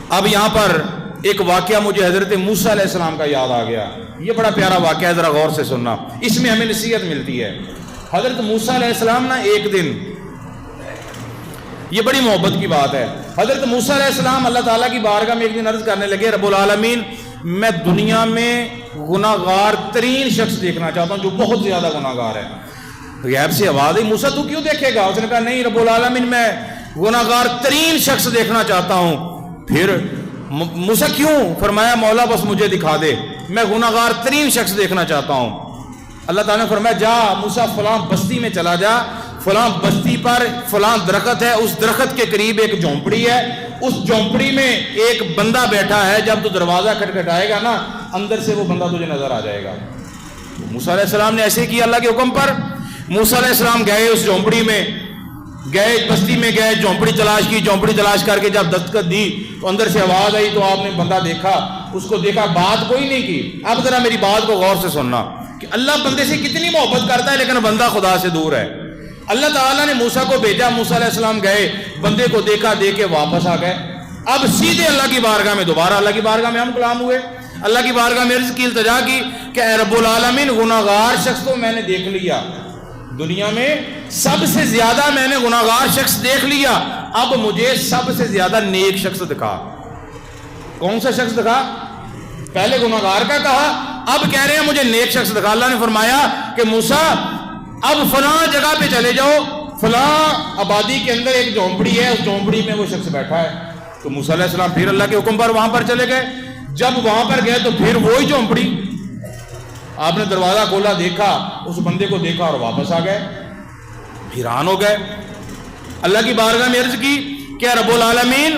اب یہاں پر ایک واقعہ مجھے حضرت موسیٰ علیہ السلام کا یاد آ گیا. یہ بڑا پیارا واقعہ ہے, ذرا غور سے سننا, اس میں ہمیں نصیحت ملتی ہے. حضرت موسیٰ علیہ السلام نا ایک دن, یہ بڑی محبت کی بات ہے, حضرت موسیٰ علیہ السلام اللہ تعالیٰ کی بارگاہ میں ایک دن عرض کرنے لگے, رب العالمین میں دنیا میں گناہ گار ترین شخص دیکھنا چاہتا ہوں جو بہت زیادہ گناہ گار ہے. غیب سے آواز آئی, موسیٰ تو کیوں دیکھے گا؟ اس نے کہا نہیں رب العالمین میں گناہ گار ترین شخص دیکھنا چاہتا ہوں. پھر موسیٰ کیوں؟ فرمایا مولا بس مجھے دکھا دے, میں گناہ گار ترین شخص دیکھنا چاہتا ہوں. اللہ تعالیٰ نے فرمایا جا موسیٰ فلاں بستی میں چلا جا, فلاں بستی پر فلاں درخت ہے, اس درخت کے قریب ایک جھونپڑی ہے, اس جھونپڑی میں ایک بندہ بیٹھا ہے, جب تو دروازہ کھٹکھٹائے گا نا اندر سے وہ بندہ تجھے نظر آ جائے گا. موسیٰ علیہ السلام نے ایسے کیا اللہ کے حکم پر. موسیٰ علیہ السلام گئے اس جھونپڑی میں, گئے بستی میں گئے, جھونپڑی تلاش کی, جھونپڑی تلاش کر کے جب دستخط دی تو اندر سے آواز آئی تو آپ نے بندہ دیکھا, اس کو دیکھا, بات کوئی نہیں کی. اب ذرا میری بات کو غور سے سننا کہ اللہ بندے سے کتنی محبت کرتا ہے لیکن بندہ خدا سے دور ہے. اللہ تعالیٰ نے موسیٰ کو بھیجا, موسیٰ علیہ السلام گئے, بندے کو دیکھا, دیکھ کے واپس آ گئے. اب سیدھے اللہ کی بارگاہ میں, دوبارہ اللہ کی بارگاہ میں ہم کلام ہوئے, اللہ کی بارگاہ میں عرض کی, التجا کی کہ اے رب العالمین گناہ گار شخص کو میں نے دیکھ لیا, دنیا میں سب سے زیادہ میں نے گناہ گار شخص دیکھ لیا, اب مجھے سب سے زیادہ نیک شخص دکھا. کون سا شخص دکھا؟ پہلے گناہ گار کا کہا, اب کہہ رہے ہیں مجھے نیک شخص دکھا. اللہ نے فرمایا کہ موسیٰ اب فلاں جگہ پہ چلے جاؤ, فلاں آبادی کے اندر ایک جھونپڑی ہے, اس جھونپڑی میں وہ شخص بیٹھا ہے. تو موسیٰ علیہ السلام پھر اللہ کے حکم پر وہاں پر چلے گئے. جب وہاں پر گئے تو پھر وہی جھونپڑی, آپ نے دروازہ کھولا, دیکھا, اس بندے کو دیکھا اور واپس آ گئے. حیران ہو گئے, اللہ کی بارگاہ میں عرض کی کہ رب العالمین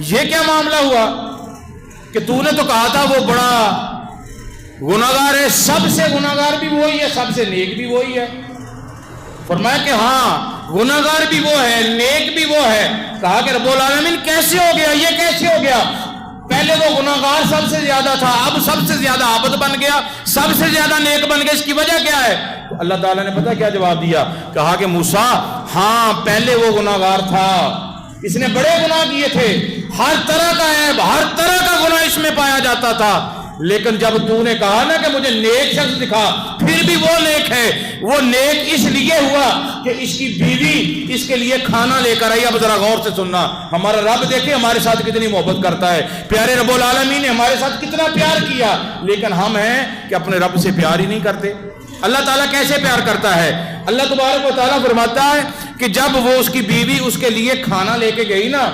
یہ کیا معاملہ ہوا کہ تو نے تو کہا تھا وہ بڑا گناہ گار ہے, سب سے گناہ گار بھی وہی ہے, سب سے نیک بھی وہی ہے. فرمایا کہ ہاں گناہ گار بھی وہ ہے, نیک بھی وہ ہے. کہا کہ رب العالمین کیسے ہو گیا, یہ کیسے ہو گیا؟ پہلے وہ گناہ گار سب سے زیادہ تھا, اب سب سے زیادہ عابد بن گیا, سب سے زیادہ نیک بن گیا, اس کی وجہ کیا ہے؟ تو اللہ تعالیٰ نے پتہ کیا جواب دیا؟ کہا کہ موسیٰ ہاں پہلے وہ گناہ گار تھا, اس نے بڑے گناہ کیے تھے, ہر طرح کا عیب, ہر طرح کا گناہ اس میں پایا جاتا تھا, لیکن جب تو نے کہا نا کہ مجھے نیک شخص دکھا, پھر بھی وہ نیک ہے. وہ نیک اس لیے ہوا کہ اس کی بیوی اس کے لیے کھانا لے کر آئی. اب ذرا غور سے سننا, ہمارا رب دیکھیں ہمارے ساتھ کتنی محبت کرتا ہے. پیارے رب العالمین نے ہمارے ساتھ کتنا پیار کیا, لیکن ہم ہیں کہ اپنے رب سے پیار ہی نہیں کرتے. اللہ تعالیٰ کیسے پیار کرتا ہے؟ اللہ تبارک و تعالیٰ فرماتا ہے کہ جب وہ اس کی بیوی اس کے لیے کھانا لے کے گئی نا,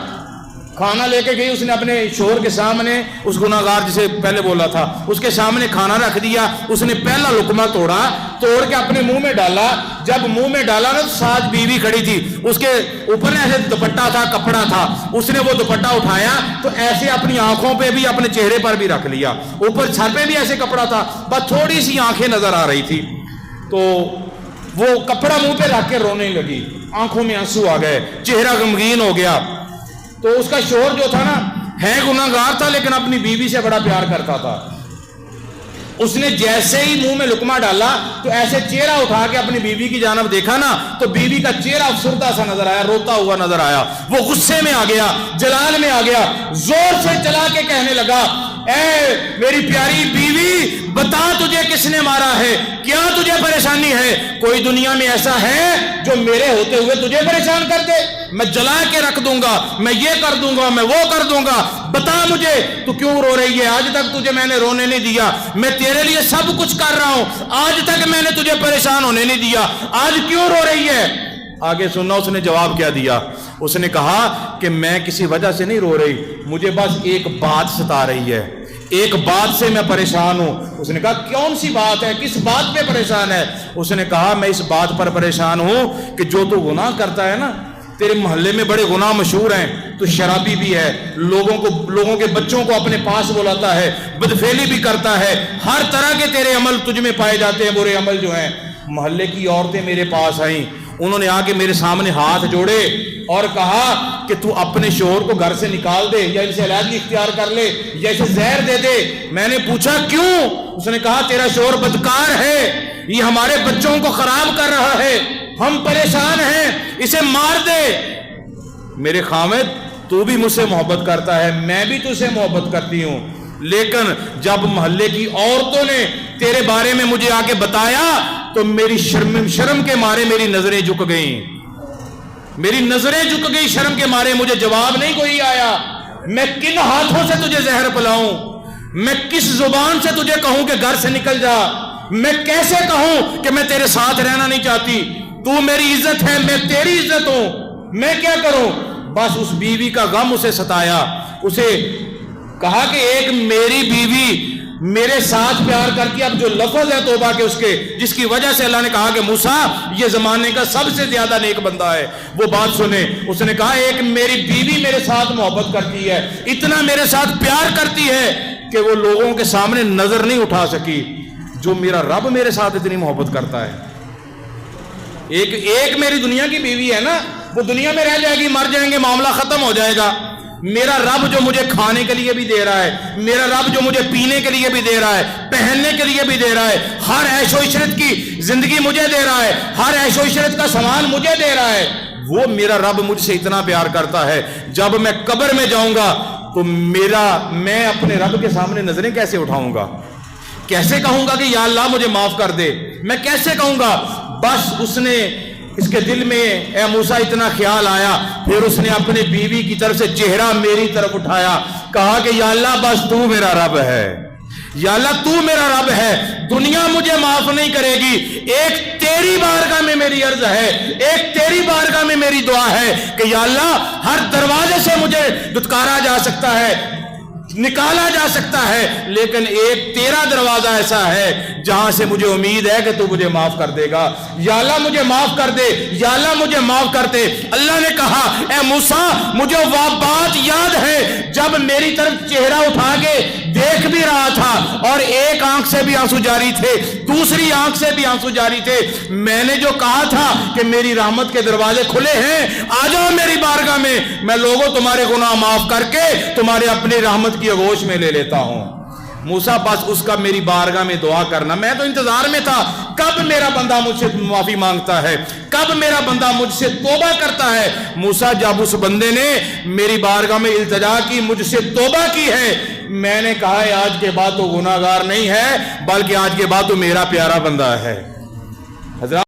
کھانا لے کے گئی, اس نے اپنے شوہر کے سامنے, اس گناہ گار جسے پہلے بولا تھا اس کے سامنے کھانا رکھ دیا. اس نے پہلا لقمہ توڑا, توڑ کے اپنے منہ میں ڈالا. جب منہ میں ڈالا نا تو ساتھ بیوی کھڑی تھی, اس کے اوپر ایسے دوپٹہ تھا, کپڑا تھا, اس نے وہ دوپٹہ اٹھایا تو ایسے اپنی آنکھوں پہ بھی, اپنے چہرے پر بھی رکھ لیا, اوپر سر پہ بھی ایسے کپڑا تھا, بس تھوڑی سی آنکھیں نظر آ رہی تھی. تو وہ کپڑا منہ پہ رکھ کے رونے لگی, آنکھوں میں آنسو آ گئے, چہرہ غمگین ہو گیا. تو اس کا شوہر جو تھا نا ہے گناہ گار تھا لیکن اپنی بیوی سے بڑا پیار کرتا تھا. اس نے جیسے ہی منہ میں لقمہ ڈالا تو ایسے چہرہ اٹھا کے اپنی بیوی کی جانب دیکھا نا تو بیوی کا چہرہ افسردہ سا نظر آیا, روتا ہوا نظر آیا. وہ غصے میں آ گیا, جلال میں آ گیا, زور سے چلا کے کہنے لگا اے میری پیاری بیوی بتا تجھے کس نے مارا ہے, کیا تجھے پریشانی ہے؟ کوئی دنیا میں ایسا ہے جو میرے ہوتے ہوئے تجھے پریشان کر دے؟ میں جلا کے رکھ دوں گا, میں یہ کر دوں گا, میں وہ کر دوں گا, بتا مجھے تو کیوں رو رہی ہے؟ آج تک تجھے میں نے رونے نہیں دیا, میں تیرے لیے سب کچھ کر رہا ہوں, آج تک میں نے تجھے پریشان ہونے نہیں دیا, آج کیوں رو رہی ہے؟ آگے سننا اس نے جواب کیا دیا. اس نے کہا کہ میں کسی وجہ سے نہیں رو رہی, مجھے بس ایک بات ستا رہی ہے, ایک بات سے میں پریشان ہوں. اس نے کہا کون سی بات ہے, کس بات پہ پریشان ہے؟ اس نے کہا میں اس بات پر پریشان ہوں کہ جو تو گناہ کرتا ہے نا, تیرے محلے میں بڑے گناہ مشہور ہیں, تو شرابی بھی ہے, لوگوں کے بچوں کو اپنے پاس بلاتا ہے, بدفعلی بھی کرتا ہے, ہر طرح کے تیرے عمل تجھ میں پائے جاتے ہیں, برے عمل جو ہیں. محلے کی عورتیں میرے پاس آئیں, انہوں نے آ کے میرے سامنے ہاتھ جوڑے اور کہا کہ تو اپنے شوہر کو گھر سے نکال دے یا ان سے علیحدگی اختیار کر لے یا اسے زہر دے دے. میں نے پوچھا کیوں؟ اس نے کہا تیرا شوہر بدکار ہے, یہ ہمارے بچوں کو خراب کر رہا ہے, ہم پریشان ہیں, اسے مار دے. میرے خامد تو بھی مجھ سے محبت کرتا ہے، میں بھی تجھ سے محبت کرتی ہوں، لیکن جب محلے کی عورتوں نے تیرے بارے میں مجھے آ کے بتایا تو میری شرم کے مارے میری نظریں جھک گئیں، میری نظریں جھک گئی شرم کے مارے، مجھے جواب نہیں کوئی آیا۔ میں کن ہاتھوں سے تجھے زہر پلاؤں، میں کس زبان سے تجھے کہوں کہ گھر سے نکل جا، میں کیسے کہوں کہ میں تیرے ساتھ رہنا نہیں چاہتی، تو میری عزت ہے، میں تیری عزت ہوں، میں کیا کروں؟ بس اس بیوی کا غم اسے ستایا، اسے کہا کہ ایک میری بیوی میرے ساتھ پیار کرتی، اب جو لفظ ہے توبہ کے اس کے، جس کی وجہ سے اللہ نے کہا کہ موسیٰ یہ زمانے کا سب سے زیادہ نیک بندہ ہے، وہ بات سنیں۔ اس نے کہا ایک میری بیوی میرے ساتھ محبت کرتی ہے، اتنا میرے ساتھ پیار کرتی ہے کہ وہ لوگوں کے سامنے نظر نہیں اٹھا سکی، جو میرا رب میرے ساتھ اتنی محبت کرتا ہے۔ ایک میری دنیا کی بیوی ہے نا، وہ دنیا میں رہ جائے گی، مر جائیں گے، معاملہ ختم ہو جائے گا۔ میرا رب جو مجھے کھانے کے لیے بھی دے رہا ہے، میرا رب جو مجھے پینے کے لیے بھی دے رہا ہے، پہننے کے لیے بھی دے رہا ہے، ہر عیش و عشرت کی زندگی مجھے دے رہا ہے، ہر عیش و عشرت کا سامان مجھے دے رہا ہے، وہ میرا رب مجھ سے اتنا پیار کرتا ہے، جب میں قبر میں جاؤں گا تو میں اپنے رب کے سامنے نظریں کیسے اٹھاؤں گا؟ کیسے کہوں گا کہ یا اللہ مجھے معاف کر دے؟ میں کیسے کہوں گا؟ بس اس کے دل میں اے موسیٰ اتنا خیال آیا، پھر اس نے اپنی بیوی کی طرف سے چہرہ میری طرف اٹھایا، کہا کہ یا اللہ بس تو میرا رب ہے، یا اللہ تو میرا رب ہے، دنیا مجھے معاف نہیں کرے گی، ایک تیری بارگاہ میں میری عرض ہے، ایک تیری بارگاہ میں میری دعا ہے کہ یا اللہ ہر دروازے سے مجھے دھتکارا جا سکتا ہے، نکالا جا سکتا ہے، لیکن ایک تیرا دروازہ ایسا ہے جہاں سے مجھے امید ہے کہ تو مجھے معاف کر دے گا، یا اللہ مجھے معاف کر دے، یا اللہ مجھے معاف کر دے۔ اللہ نے کہا اے موسیٰ مجھے وہ بات یاد ہے جب میری طرف چہرہ اٹھا کے دیکھ بھی رہا تھا اور ایک آنکھ سے بھی آنسو جاری تھے، دوسری آنکھ سے بھی آنسو جاری تھے، میں نے جو کہا تھا کہ میری رحمت کے دروازے کھلے ہیں، آ جاؤ میری بارگاہ میں لوگوں تمہارے گناہ معاف کر کے تمہارے اپنی رحمت کی آغوش میں لے لیتا ہوں۔ موسیٰ بس اس کا میری بارگاہ میں دعا کرنا، میں تو انتظار میں تھا کب میرا بندہ مجھ سے معافی مانگتا ہے، کب میرا بندہ مجھ سے توبہ کرتا ہے۔ موسیٰ جب اس بندے نے میری بارگاہ میں التجا کی، مجھ سے توبہ کی ہے، میں نے کہا ہے آج کے بعد تو گناہگار نہیں ہے، بلکہ آج کے بعد تو میرا پیارا بندہ ہے۔ حضرات